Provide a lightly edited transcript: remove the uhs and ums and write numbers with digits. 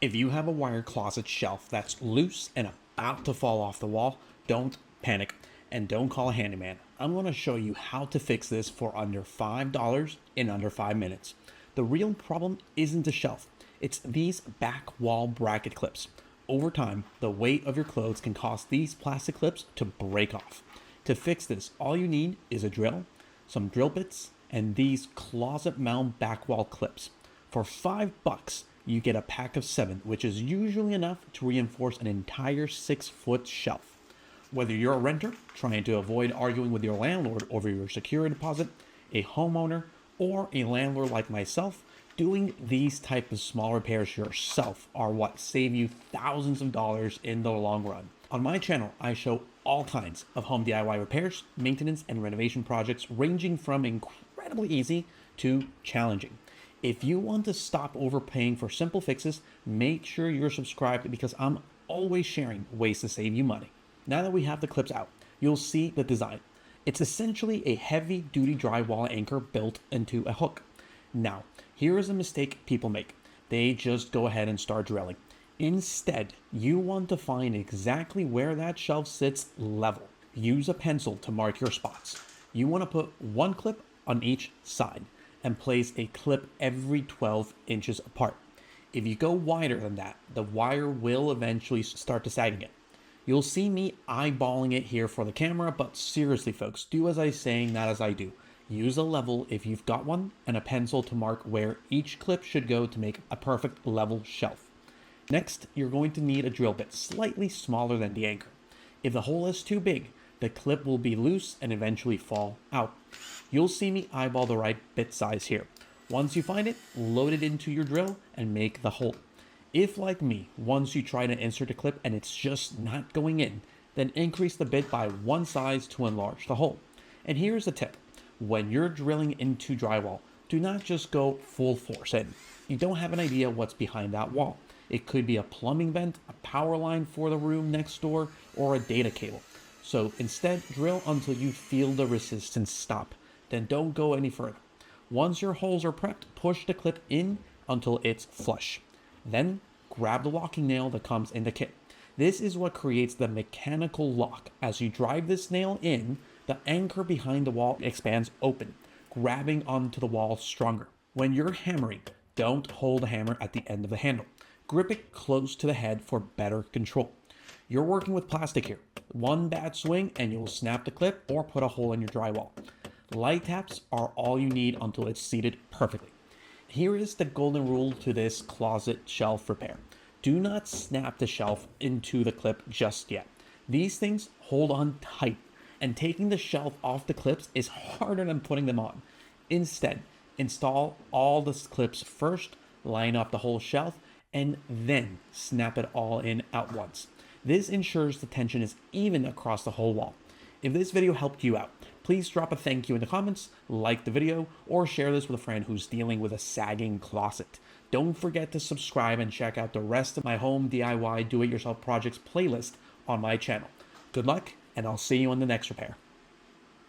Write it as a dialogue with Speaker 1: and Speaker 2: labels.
Speaker 1: If you have a wire closet shelf that's loose and about to fall off the wall, don't panic and don't call a handyman. I'm going to show you how to fix this for under $5 in under 5 minutes. The real problem isn't the shelf, it's these back wall bracket clips. Over time, the weight of your clothes can cause these plastic clips to break off. To fix this, all you need is a drill, some drill bits, and these closet mount back wall clips. For $5, you get a pack of 7, which is usually enough to reinforce an entire 6-foot shelf. Whether you're a renter trying to avoid arguing with your landlord over your security deposit, a homeowner, or a landlord like myself, doing these type of small repairs yourself are what save you thousands of dollars in the long run. On my channel, I show all kinds of home DIY repairs, maintenance, and renovation projects ranging from incredibly easy to challenging. If you want to stop overpaying for simple fixes, make sure you're subscribed because I'm always sharing ways to save you money. Now that we have the clips out, you'll see the design. It's essentially a heavy-duty drywall anchor built into a hook. Now, here is a mistake people make. They just go ahead and start drilling. Instead, you want to find exactly where that shelf sits level. Use a pencil to mark your spots. You want to put one clip on each side and place a clip every 12 inches apart. If you go wider than that, the wire will eventually start to sag again. You'll see me eyeballing it here for the camera, but seriously folks, do as I say, not as I do. Use a level if you've got one and a pencil to mark where each clip should go to make a perfect level shelf. Next, you're going to need a drill bit slightly smaller than the anchor. If the hole is too big, the clip will be loose and eventually fall out. You'll see me eyeball the right bit size here. Once you find it, load it into your drill and make the hole. If, like me, once you try to insert a clip and it's just not going in, then increase the bit by one size to enlarge the hole. And here's the tip. When you're drilling into drywall, do not just go full force in. You don't have an idea what's behind that wall. It could be a plumbing vent, a power line for the room next door, or a data cable. So instead, drill until you feel the resistance stop. Then don't go any further. Once your holes are prepped, push the clip in until it's flush. Then grab the locking nail that comes in the kit. This is what creates the mechanical lock. As you drive this nail in, the anchor behind the wall expands open, grabbing onto the wall stronger. When you're hammering, don't hold the hammer at the end of the handle. Grip it close to the head for better control. You're working with plastic here. One bad swing and you'll snap the clip or put a hole in your drywall. Light taps are all you need until it's seated perfectly. Here is the golden rule to this closet shelf repair. Do not snap the shelf into the clip just yet. These things hold on tight, and taking the shelf off the clips is harder than putting them on. Instead, install all the clips first, line up the whole shelf, and then snap it all in at once. This ensures the tension is even across the whole wall. If this video helped you out, please drop a thank you in the comments, like the video, or share this with a friend who's dealing with a sagging closet. Don't forget to subscribe and check out the rest of my home DIY do-it-yourself projects playlist on my channel. Good luck, and I'll see you on the next repair.